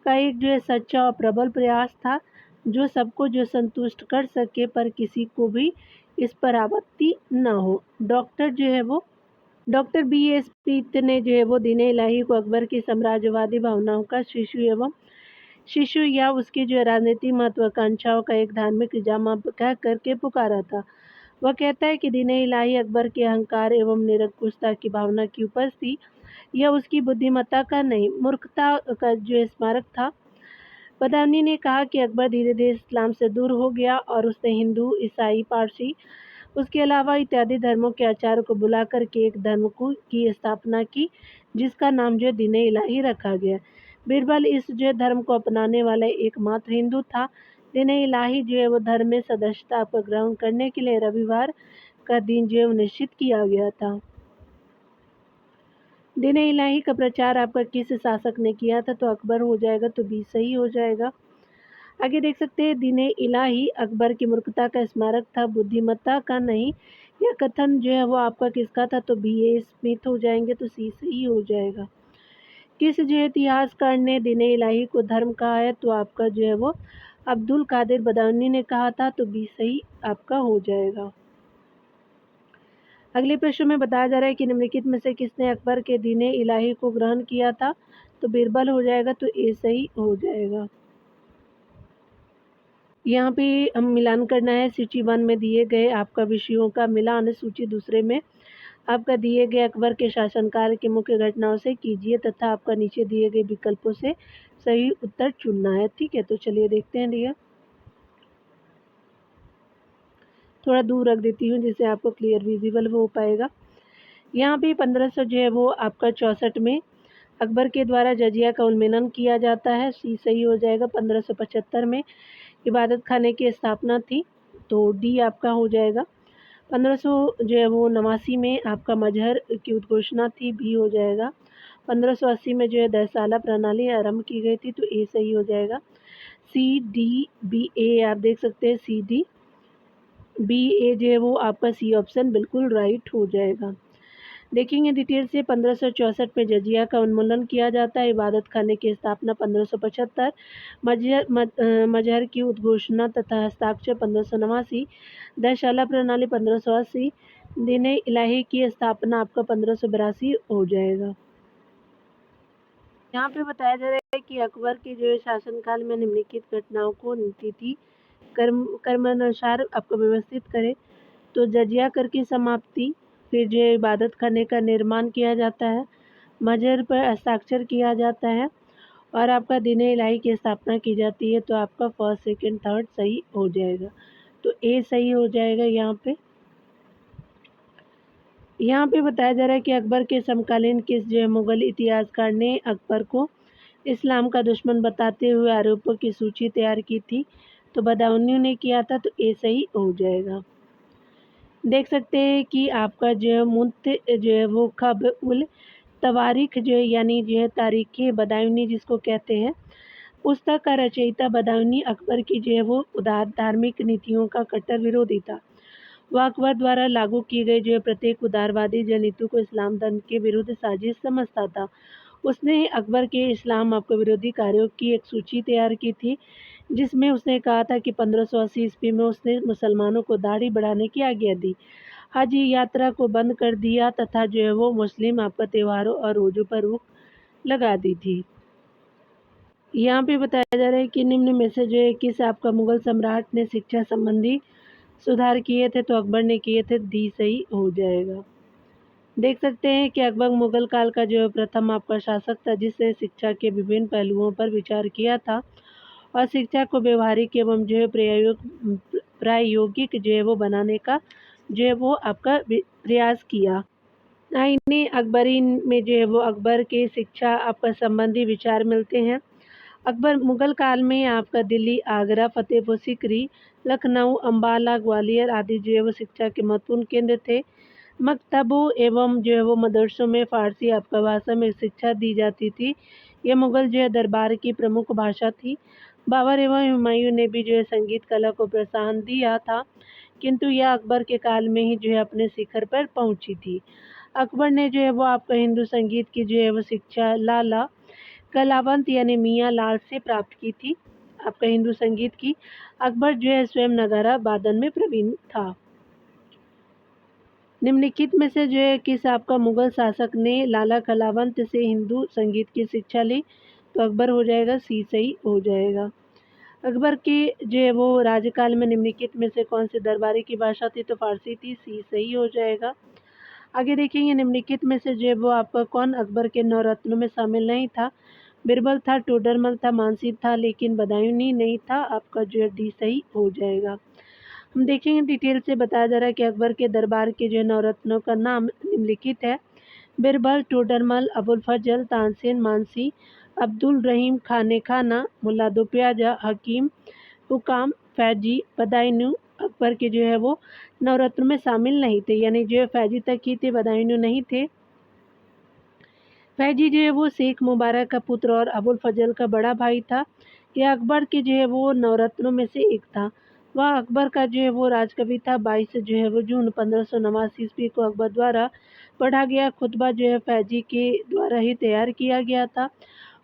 का एक जो है सच्चा और प्रबल प्रयास था जो सबको जो संतुष्ट कर सके पर किसी को भी इस पर आपत्ति न हो। Doctor B.S. पीत ने जो है वो दीन इलाही को अकबर की साम्राज्यवादी भावनाओं का शिशु या उसकी जो राजनीतिक महत्वाकांक्षाओं का एक धार्मिक जामा कह करके पुकारा था। वह कहता है कि दीन इलाही अकबर के अहंकार एवं निरंकुशता की भावना की उपज थी। यह उसकी बुद्धिमत्ता का नहीं, मूर्खता का जो स्मारक था। बदायूनी ने कहा कि अकबर धीरे धीरे इस्लाम से दूर हो गया और उसने हिंदू, ईसाई, पारसी, उसके अलावा इत्यादि धर्मों के आचार्यों को बुला कर के एक धर्म की स्थापना की जिसका नाम जो दीन इलाही रखा गया। बीरबल इस जो धर्म को अपनाने वाला एकमात्र हिंदू था। दीन इलाही जो है वो धर्म में सदस्यता को ग्रहण करने के लिए रविवार का दिन जो है निश्चित किया गया था। दीन इलाही का प्रचार आपका किस शासक ने किया था, तो अकबर हो जाएगा, तो बी सही हो जाएगा। आगे देख सकते हैं, दीने इलाही अकबर की मूर्खता का स्मारक था, बुद्धिमत्ता का नहीं। यह कथन जो है वो आपका किसका था? तो बी ए स्मिथ हो जाएंगे, तो सी सही हो जाएगा। किस जो है इतिहासकार ने दीने इलाही को धर्म कहा है? तो आपका जो है वो अब्दुल कादिर बदायूनी ने कहा था, तो बी सही आपका हो जाएगा। अगले प्रश्न में बताया जा रहा है कि निम्नलिखित में से किसने अकबर के दीने इलाही को ग्रहण किया था? तो बीरबल हो जाएगा, तो ए सही हो जाएगा। यहाँ पे हम मिलान करना है, सूची 1 में दिए गए आपका विषयों का मिलान सूची 2 में आपका दिए गए अकबर के शासनकाल की मुख्य घटनाओं से कीजिए तथा आपका नीचे दिए गए विकल्पों से सही उत्तर चुनना है। ठीक है, तो चलिए देखते हैं डियर। थोड़ा दूर रख देती हूँ जिससे आपको क्लियर विजिबल हो पाएगा। यहाँ पे 1500 जो है वो आपका 64 में अकबर के द्वारा जजिया का उन्मूलन किया जाता है, सी सही हो जाएगा। 1575 में इबादत खाने की स्थापना थी, तो डी आपका हो जाएगा। 1500 जो है वो 89 में आपका मजहर की उद्घोषणा थी, बी हो जाएगा। 1580 में जो है दहसाला प्रणाली आरंभ की गई थी, तो ए सही हो जाएगा। सी डी बी ए आप देख सकते हैं, सी डी बी ए जो है वो आपका सी ऑप्शन बिल्कुल राइट हो जाएगा। देखेंगे डिटेल से। 1564 में जजिया का उन्मूलन किया जाता है, इबादत खाने की स्थापना 1575, मजहर की उद्घोषणा तथा हस्ताक्षर 1589, दहशाला प्रणाली 1580, दीन इलाही की स्थापना आपका 1582 हो जाएगा। यहाँ पे बताया जा रहा है कि अकबर के जो है शासनकाल में निम्नलिखित घटनाओं को तिथि कर्मानुसार आपको व्यवस्थित करें। तो जजिया कर की समाप्ति, फिर जो इबादत खाने का निर्माण किया जाता है, मजहर पर हस्ताक्षर किया जाता है और आपका दीन इलाही की स्थापना की जाती है। तो आपका फर्स्ट सेकंड थर्ड सही हो जाएगा, तो ए सही हो जाएगा। यहाँ पे बताया जा रहा है कि अकबर के समकालीन किस जो है मुगल इतिहासकार ने अकबर को इस्लाम का दुश्मन बताते हुए आरोपों की सूची तैयार की थी? तो बदायूनी ने किया था, तो ए सही हो जाएगा। देख सकते हैं कि आपका जो है मुंत जो है वो खब उल तवारीख जो है यानी जो है तारीख बदायूनी जिसको कहते हैं, पुस्तक का रचयिता बदायूनी अकबर की जो है वो उदार धार्मिक नीतियों का कट्टर विरोधी था। वह अकबर द्वारा लागू की गई जो है प्रत्येक उदारवादी नीति को इस्लाम धर्म के विरुद्ध साजिश समझता था। उसने अकबर के इस्लाम आपको विरोधी कार्यों की एक सूची तैयार की थी, जिसमें उसने कहा था कि 1580 ईस्वी में उसने मुसलमानों को दाढ़ी बढ़ाने की आज्ञा दी, हज यात्रा को बंद कर दिया तथा जो है वो मुस्लिम आपका त्योहारों और रोज़ों पर रोक लगा दी थी। यहाँ पे बताया जा रहा है कि निम्न में से जो है किस आपका मुगल सम्राट ने शिक्षा संबंधी सुधार किए थे? तो अकबर ने किए थे, डी सही हो जाएगा। देख सकते हैं कि अकबर मुगल काल का जो है प्रथम आपका शासक था, जिसने शिक्षा के विभिन्न पहलुओं पर विचार किया था और शिक्षा को व्यवहारिक एवं जो है प्रायोगिक जो है वो बनाने का जो है वो आपका प्रयास किया। आईने अकबरी में जो है वो अकबर के शिक्षा आपका संबंधी विचार मिलते हैं। अकबर मुगल काल में आपका दिल्ली, आगरा, फतेहपुर सीकरी, लखनऊ, अम्बाला, ग्वालियर आदि जो है वो शिक्षा के महत्वपूर्ण केंद्र थे। मकतबों एवं जो है वो मदरसों में फ़ारसी आपका भाषा में शिक्षा दी जाती थी। यह मुगल जो है दरबार की प्रमुख भाषा थी। बाबर एवं हुमायूं ने भी जो है संगीत कला को प्रोत्साहन दिया था, किंतु यह अकबर के काल में ही जो है अपने शिखर पर पहुंची थी। अकबर ने जो है वो आपका हिंदू संगीत की जो है वो शिक्षा लाला कलावंत यानी मियाँ लाल से प्राप्त की थी। आपका हिंदू संगीत की अकबर जो है स्वयं नगारा वादन में प्रवीण था। निम्नलिखित में से जो है किस आपका मुगल शासक ने लाला कलावंत से हिंदू संगीत की शिक्षा ली? तो अकबर हो जाएगा, सी सही हो जाएगा। अकबर के जो है वो राज्यकाल में निम्नलिखित में से कौन सी दरबारी की भाषा थी? तो फारसी थी, सी सही हो जाएगा। आगे देखेंगे निम्नलिखित में से जो है वो आपका कौन अकबर के नवरत्नों में शामिल नहीं था? बीरबल था, टोडरमल था, मानसिंह था, लेकिन बदायूनी नहीं था। आपका जो है डी सही हो जाएगा। हम देखेंगे डिटेल से बताया जा रहा है कि अकबर के दरबार के जो नवरत्नों का नाम निम्नलिखित है: बीरबल, टोडरमल, अबुल फजल, तानसेन, मानसी, अब्दुल रहीम, खाने खाना, मुल्ला दो प्याजा, हकीम, हुकाम, फैजी, बदायूं अकबर के जो है वो नवरत्नों में शामिल नहीं थे, यानी जो है फैजी तक ही थे, बदायूं नहीं थे। फैजी जो है वो शेख मुबारक का पुत्र और अबुल फजल का बड़ा भाई था, यह अकबर के जो है वो नवरत्नों में से एक था। वह अकबर का जो है वो राजकवि था। 22 जो है वो जून 1589 ईस्वी को अकबर द्वारा पढ़ा गया खुतबा जो है फैजी के द्वारा ही तैयार किया गया था।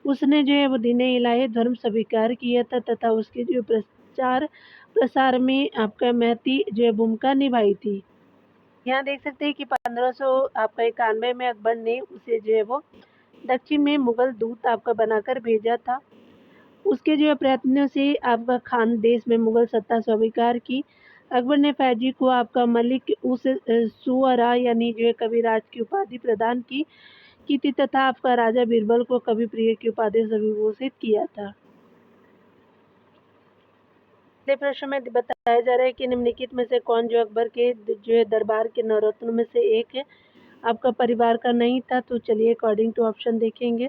उसने जो है वो दीन-ए इलाही धर्म स्वीकार किया था तथा उसके जो प्रचार प्रसार में आपका महती जो है भूमिका निभाई थी। यहाँ देख सकते हैं कि 1591 में अकबर ने उसे जो है वो दक्षिण में मुगल दूत आपका बनाकर भेजा था। उसके जो है प्रयत्नों से आपका खान देश में मुगल सत्ता स्वीकार की। अकबर ने फैजी को आपका मलिक उस शुअरा यानी जो है कविराज की उपाधि प्रदान की थी तथा आपका राजा बीरबल को कवि प्रिय की उपाधि से विभूषित किया था। अगले प्रश्न में बताया जा रहा है कि निम्नलिखित में से कौन जो अकबर के जो है दरबार के नवरत्नों में से एक है, आपका परिवार का नहीं था। तो चलिए अकॉर्डिंग टू ऑप्शन देखेंगे।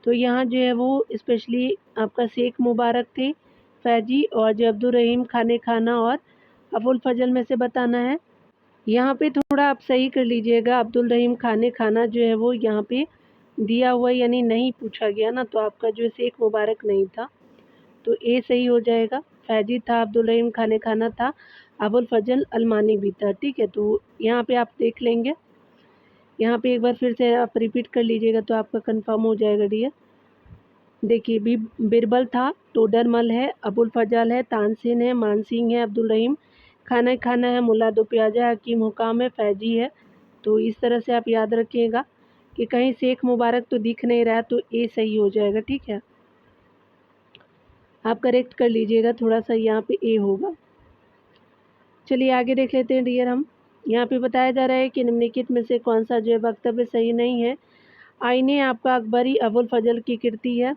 तो यहाँ जो है वो स्पेशली आपका शेख मुबारक थे, फैजी और जो अब्दुल रहीम खाने खाना और अबुल फजल में से बताना है। यहाँ पे थोड़ा आप सही कर लीजिएगा। अब्दुल रहीम खाने खाना जो है वो यहाँ पे दिया हुआ यानी नहीं पूछा गया ना, तो आपका जो शेख मुबारक नहीं था, तो ए सही हो जाएगा। फैजी था, अब्दुल रहीम खाने खाना था, अबुल फजल अलमानी भी था। ठीक है, तो यहाँ पे आप देख लेंगे। यहाँ पे एक बार फिर से आप रिपीट कर लीजिएगा तो आपका कंफर्म हो जाएगा डियर। देखिए बीरबल था, टोडरमल है, अबुल फजल है, तानसेन है, मानसिंह है, अब्दुल रहीम खाना खाना है, मुल्ला दो प्याजा, हकीम हुकाम है, फैजी है। तो इस तरह से आप याद रखिएगा कि कहीं शेख मुबारक तो दिख नहीं रहा, तो ए सही हो जाएगा। ठीक है, आप करेक्ट कर लीजिएगा, थोड़ा सा यहाँ पे ए होगा। चलिए आगे देख लेते हैं डियर। हम यहाँ पे बताया जा रहा है कि निम्नलिखित में से कौन सा जो है वक्तव्य सही नहीं है। आईने आपका अकबरी अबुल फजल की कृति है।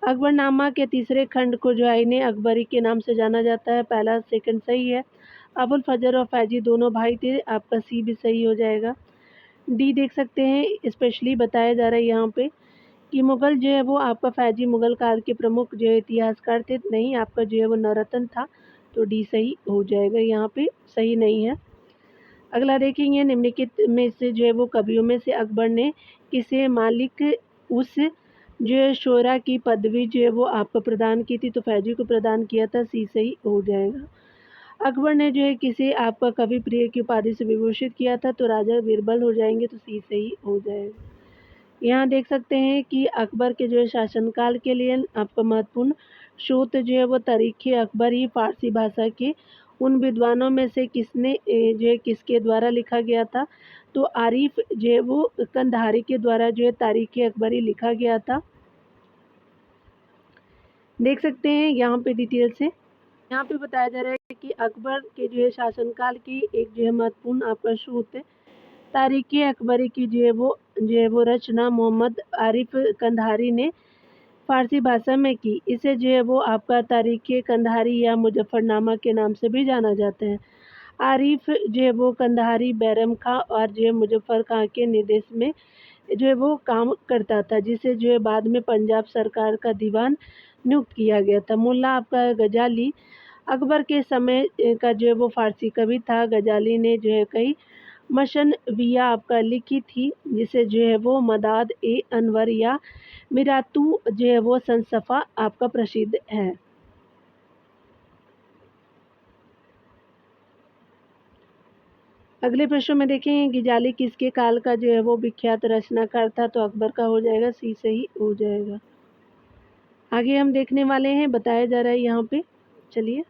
अकबरनामा के तीसरे खंड को जो आईने अकबरी के नाम से जाना जाता है। पहला सेकंड सही है। अबुल फजल और फैजी दोनों भाई थे, आपका सी भी सही हो जाएगा। डी देख सकते हैं, स्पेशली बताया जा रहा है यहाँ पे कि मुगल जो है वो आपका फैजी मुगल काल के प्रमुख जो है इतिहासकार थे, नहीं आपका जो है वो नवरत्न था, तो डी सही हो जाएगा। यहाँ पे सही नहीं है। अगला देखेंगे, निम्नलिखित में से जो है वो कवियों में से अकबर ने किसे मालिक उस जो है शोरा की पदवी जो है वो आपको प्रदान की थी, तो फैजी को प्रदान किया था, सी सही हो जाएगा। अकबर ने जो है किसे आपका कवि प्रिय की उपाधि से विभूषित किया था, तो राजा बीरबल हो जाएंगे, तो सी सही हो जाएगा। यहाँ देख सकते हैं कि अकबर के जो है शासनकाल के लिए आपका महत्वपूर्ण स्रोत जो है वो तारीख़ अकबर ही फारसी भाषा के उन विद्वानों में से किसने जो है किसके द्वारा लिखा गया था, तो आरिफ जो है वो कंधारी के द्वारा जो है तारीख़ अकबरी लिखा गया था। देख सकते हैं यहाँ पे डिटेल से। यहाँ पे बताया जा रहा है कि अकबर के जो है शासनकाल की एक जो है महत्वपूर्ण आपका स्रोत है तारीख़ अकबरी की जो है वो रचना मोहम्मद आरिफ कंधारी ने फ़ारसी भाषा में की। इसे जो है वो आपका तारीख़ कंधारी या मुज़फ़्फ़रनामा के नाम से भी जाना जाता है। आरिफ जो है वो कंधारी, बैरम खां और जो है मुज़फ़्फ़र खां के निर्देश में जो है वो काम करता था, जिसे जो है बाद में पंजाब सरकार का दीवान नियुक्त किया गया था। मुल्ला आपका गजाली अकबर के समय का जो है वो फ़ारसी कवि था। गजाली ने जो है कई मशनवियाँ आपका लिखी थी, जिसे जो है वो मदाद ए अनवर या मिरातू जो है वो संसफ़ा आपका प्रसिद्ध है। अगले प्रश्न में देखें, गिजाली किसके काल का जो है वो विख्यात रचनाकार था, तो अकबर का हो जाएगा, सी सही हो जाएगा। आगे हम देखने वाले हैं, बताया जा रहा है यहाँ पे। चलिए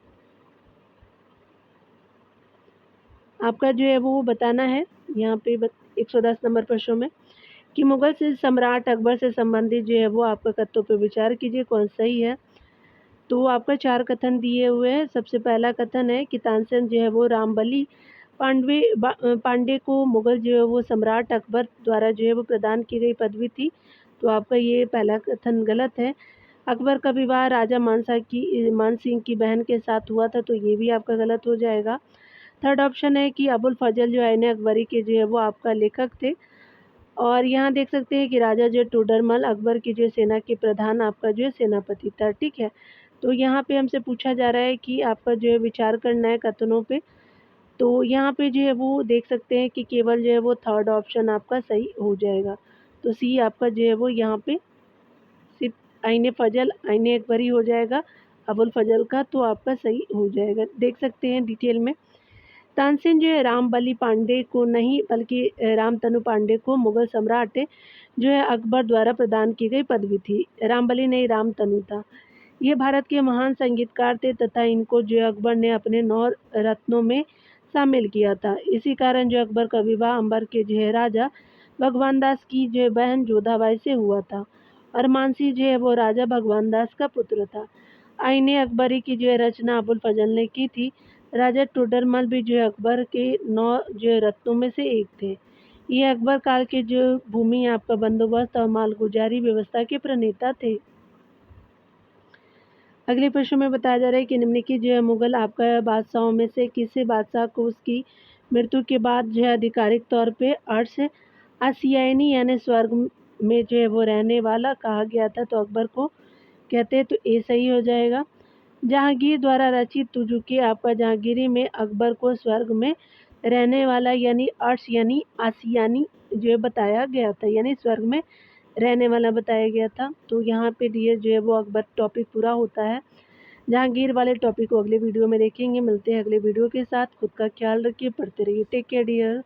आपका जो है वो बताना है यहाँ पे 110 नंबर प्रश्नों में कि मुगल से सम्राट अकबर से संबंधित जो है वो आपका कथनों पर विचार कीजिए, कौन सही है। तो आपका 4 कथन दिए हुए हैं। सबसे पहला कथन है कि तानसेन जो है वो रामबली पांडे को मुगल जो है वो सम्राट अकबर द्वारा जो है वो प्रदान की गई पदवी थी, तो आपका ये पहला कथन गलत है। अकबर का विवाह राजा मानसिंह की बहन के साथ हुआ था, तो ये भी आपका गलत हो जाएगा। थर्ड ऑप्शन है कि अबुल फजल जो आईने अकबरी के जो है वो आपका लेखक थे। और यहाँ देख सकते हैं कि राजा जो टोडरमल अकबर की जो सेना के प्रधान आपका जो है सेनापति था। ठीक है, तो यहाँ पे हमसे पूछा जा रहा है कि आपका जो है विचार करना है कथनों पे, तो यहाँ पे जो है वो देख सकते हैं कि केवल जो है वो थर्ड ऑप्शन आपका सही हो जाएगा, तो सी आपका जो है वो यहाँ पे सिर्फ आईने फजल आईने अकबरी हो जाएगा अबुल फजल का, तो आपका सही हो जाएगा। देख सकते हैं डिटेल में। तानसेन जो है राम बली पांडे को नहीं बल्कि रामतनु पांडे को मुगल सम्राट जो है अकबर द्वारा प्रदान की गई पदवी थी। रामबली नहीं, रामतनु था। ये भारत के महान संगीतकार थे तथा इनको जो है अकबर ने अपने 9 रत्नों में शामिल किया था। इसी कारण जो अकबर का विवाह अंबर के जो है राजा भगवान दास की जो है बहन जोधाबाई से हुआ था और मानसी जो है वो राजा भगवान दास का पुत्र था। आईने अकबरी की जो है रचना अबुल फजल ने की थी। राजा टोडरमल भी जो है अकबर के 9 जो है रत्नों में से एक थे। ये अकबर काल के जो भूमि आपका बंदोबस्त और मालगुजारी व्यवस्था के प्रणेता थे। अगले प्रश्न में बताया जा रहा है कि निम्नलिखित जो है मुगल आपका बादशाहों में से किसी बादशाह को उसकी मृत्यु के बाद जो है आधिकारिक तौर पे अर्श आसियानी यानी स्वर्ग में जो है वो रहने वाला कहा गया था? तो अकबर को कहते हैं, तो ए सही हो जाएगा। जहांगीर द्वारा रचित तुजुकी आपका जहांगीरी में अकबर को स्वर्ग में रहने वाला यानी अर्श यानी आसियानी जो है बताया गया था, यानी स्वर्ग में रहने वाला बताया गया था। तो यहाँ पे डियर जो है वो अकबर टॉपिक पूरा होता है। जहांगीर वाले टॉपिक को अगले वीडियो में देखेंगे। मिलते हैं अगले वीडियो के साथ। खुद का ख्याल रखिए, पढ़ते रहिए। Take care dear.